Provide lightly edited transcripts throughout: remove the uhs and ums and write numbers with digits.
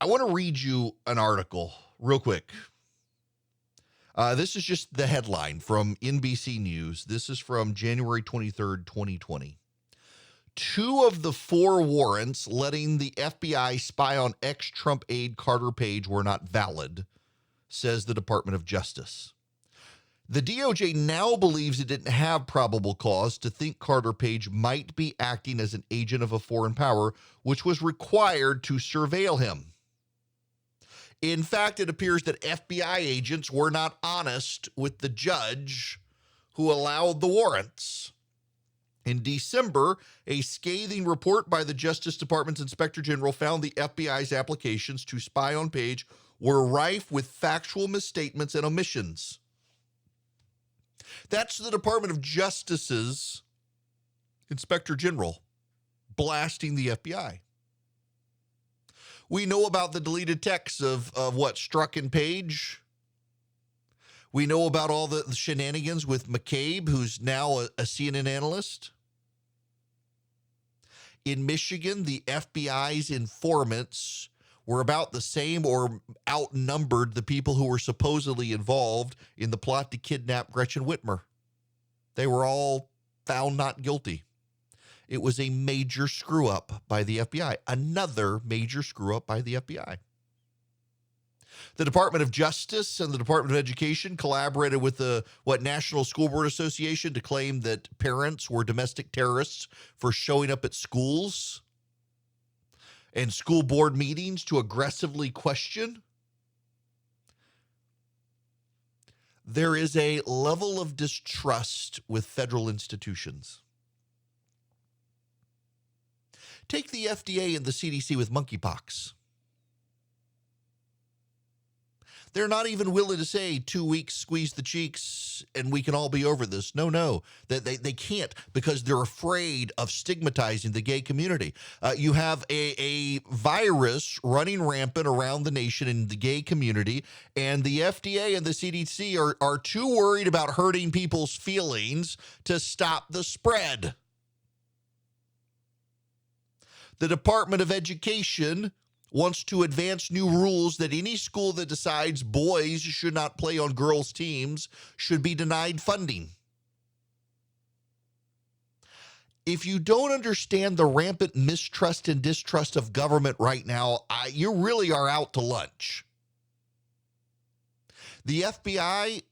I want to read you an article real quick. This is just the headline from NBC News. This is from January 23rd, 2020. 2 of the 4 warrants letting the FBI spy on ex-Trump aide Carter Page were not valid, says the Department of Justice. The DOJ now believes it didn't have probable cause to think Carter Page might be acting as an agent of a foreign power, which was required to surveil him. In fact, it appears that FBI agents were not honest with the judge who allowed the warrants. In December, a scathing report by the Justice Department's Inspector General found the FBI's applications to spy on Page were rife with factual misstatements and omissions. That's the Department of Justice's Inspector General blasting the FBI. We know about the deleted texts of what Strzok and Page. We know about all the shenanigans with McCabe, who's now a CNN analyst. In Michigan, the FBI's informants were about the same or outnumbered the people who were supposedly involved in the plot to kidnap Gretchen Whitmer. They were all found not guilty. It was a major screw-up by the FBI, another major screw-up by the FBI. The Department of Justice and the Department of Education collaborated with the National School Board Association to claim that parents were domestic terrorists for showing up at schools and school board meetings to aggressively question. There is a level of distrust with federal institutions. Take the FDA and the CDC with monkeypox. They're not even willing to say 2 weeks, squeeze the cheeks, and we can all be over this. No. They can't because they're afraid of stigmatizing the gay community. You have a virus running rampant around the nation in the gay community, and the FDA and the CDC are too worried about hurting people's feelings to stop the spread. The Department of Education wants to advance new rules that any school that decides boys should not play on girls' teams should be denied funding. If you don't understand the rampant mistrust and distrust of government right now, you really are out to lunch. The FBI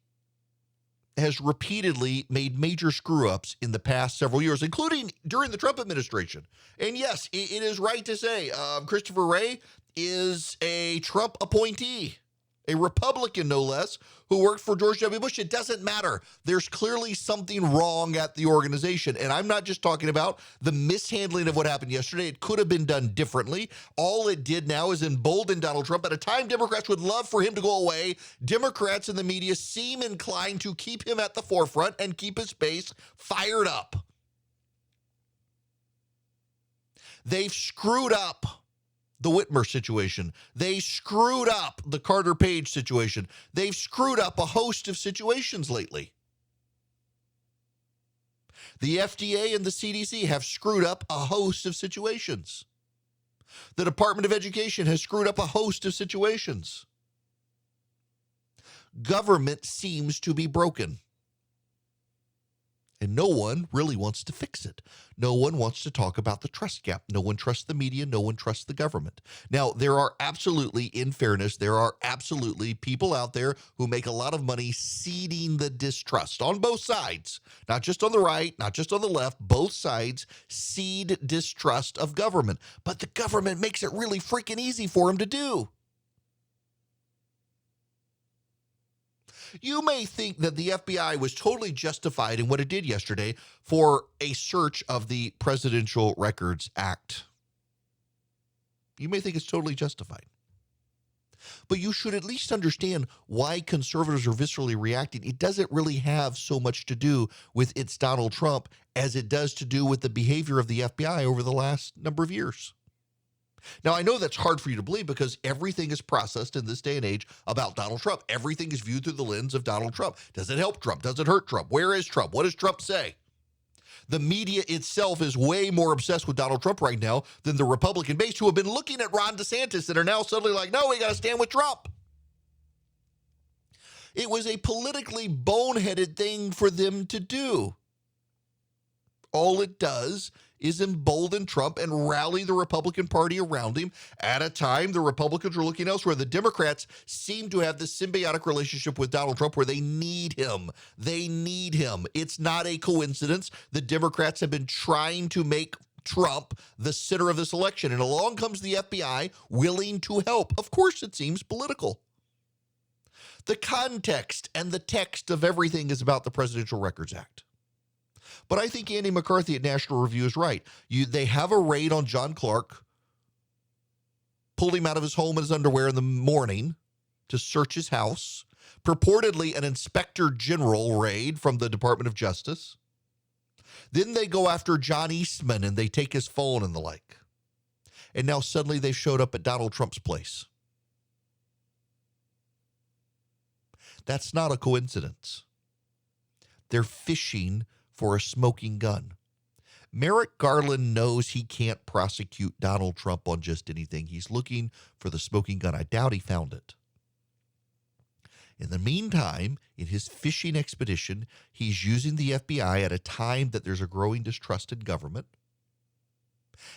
has repeatedly made major screw-ups in the past several years, including during the Trump administration. And yes, it is right to say Christopher Wray is a Trump appointee, a Republican no less, who worked for George W. Bush. It doesn't matter. There's clearly something wrong at the organization. And I'm not just talking about the mishandling of what happened yesterday. It could have been done differently. All it did now is embolden Donald Trump. At a time Democrats would love for him to go away, Democrats in the media seem inclined to keep him at the forefront and keep his base fired up. They've screwed up the Whitmer situation. They screwed up the Carter Page situation. They've screwed up a host of situations lately. The FDA and the CDC have screwed up a host of situations. The Department of Education has screwed up a host of situations. Government seems to be broken. And no one really wants to fix it. No one wants to talk about the trust gap. No one trusts the media. No one trusts the government. Now, there are absolutely, in fairness, there are absolutely people out there who make a lot of money seeding the distrust on both sides, not just on the right, not just on the left. Both sides seed distrust of government. But the government makes it really freaking easy for them to do. You may think that the FBI was totally justified in what it did yesterday for a search of the Presidential Records Act. You may think it's totally justified. But you should at least understand why conservatives are viscerally reacting. It doesn't really have so much to do with it's Donald Trump as it does to do with the behavior of the FBI over the last number of years. Now, I know that's hard for you to believe because everything is processed in this day and age about Donald Trump. Everything is viewed through the lens of Donald Trump. Does it help Trump? Does it hurt Trump? Where is Trump? What does Trump say? The media itself is way more obsessed with Donald Trump right now than the Republican base, who have been looking at Ron DeSantis and are now suddenly like, no, we got to stand with Trump. It was a politically boneheaded thing for them to do. All it does is embolden Trump and rally the Republican Party around him at a time the Republicans are looking elsewhere. The Democrats seem to have this symbiotic relationship with Donald Trump where they need him. They need him. It's not a coincidence. The Democrats have been trying to make Trump the center of this election, and along comes the FBI willing to help. Of course, it seems political. The context and the text of everything is about the Presidential Records Act. But I think Andy McCarthy at National Review is right. They have a raid on John Clark, pulled him out of his home in his underwear in the morning to search his house, purportedly an inspector general raid from the Department of Justice. Then they go after John Eastman and they take his phone and the like. And now suddenly they've showed up at Donald Trump's place. That's not a coincidence. They're fishing for a smoking gun. Merrick Garland knows he can't prosecute Donald Trump on just anything. He's looking for the smoking gun. I doubt he found it. In the meantime, in his fishing expedition, he's using the FBI at a time that there's a growing distrust in government.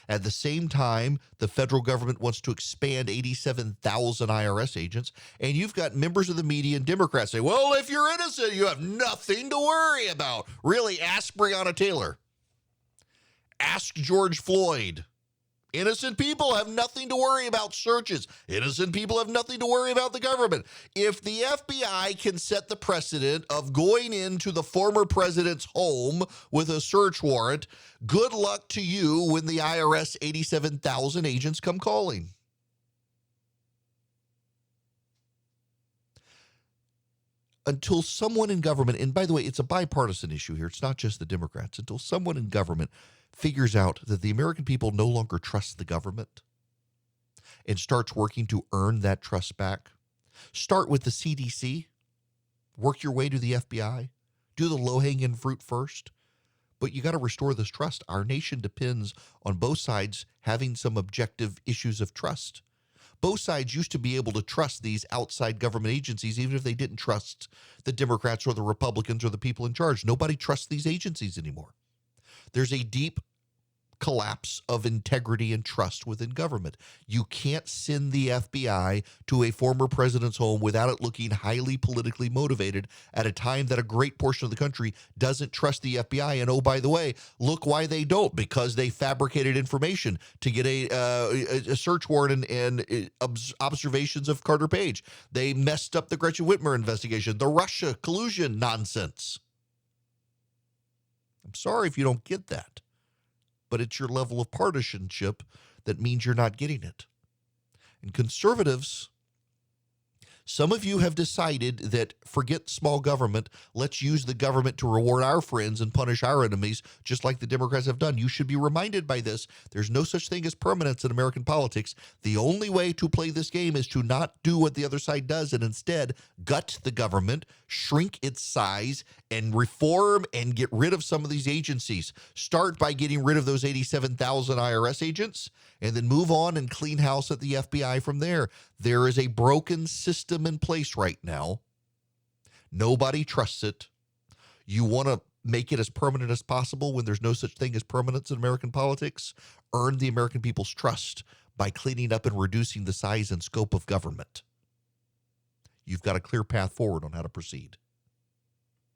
At the same time, the federal government wants to expand 87,000 IRS agents, and you've got members of the media and Democrats say, well, if you're innocent, you have nothing to worry about. Really, ask Breonna Taylor. Ask George Floyd. Innocent people have nothing to worry about searches. Innocent people have nothing to worry about the government. If the FBI can set the precedent of going into the former president's home with a search warrant, good luck to you when the IRS 87,000 agents come calling. Until someone in government, and by the way, it's a bipartisan issue here. It's not just the Democrats. Until someone in government figures out that the American people no longer trust the government and starts working to earn that trust back. Start with the CDC. Work your way to the FBI. Do the low-hanging fruit first. But you got to restore this trust. Our nation depends on both sides having some objective issues of trust. Both sides used to be able to trust these outside government agencies, even if they didn't trust the Democrats or the Republicans or the people in charge. Nobody trusts these agencies anymore. There's a deep collapse of integrity and trust within government. You can't send the FBI to a former president's home without it looking highly politically motivated at a time that a great portion of the country doesn't trust the FBI. And oh, by the way, look why they don't, because they fabricated information to get a search warrant and observations of Carter Page. They messed up the Gretchen Whitmer investigation, the Russia collusion nonsense. I'm sorry if you don't get that, but it's your level of partisanship that means you're not getting it. And conservatives, some of you have decided that forget small government, let's use the government to reward our friends and punish our enemies, just like the Democrats have done. You should be reminded by this. There's no such thing as permanence in American politics. The only way to play this game is to not do what the other side does and instead gut the government, shrink its size, and reform and get rid of some of these agencies. Start by getting rid of those 87,000 IRS agents and then move on and clean house at the FBI from there. There is a broken system in place right now. Nobody trusts it. You want to make it as permanent as possible when there's no such thing as permanence in American politics? Earn the American people's trust by cleaning up and reducing the size and scope of government. You've got a clear path forward on how to proceed.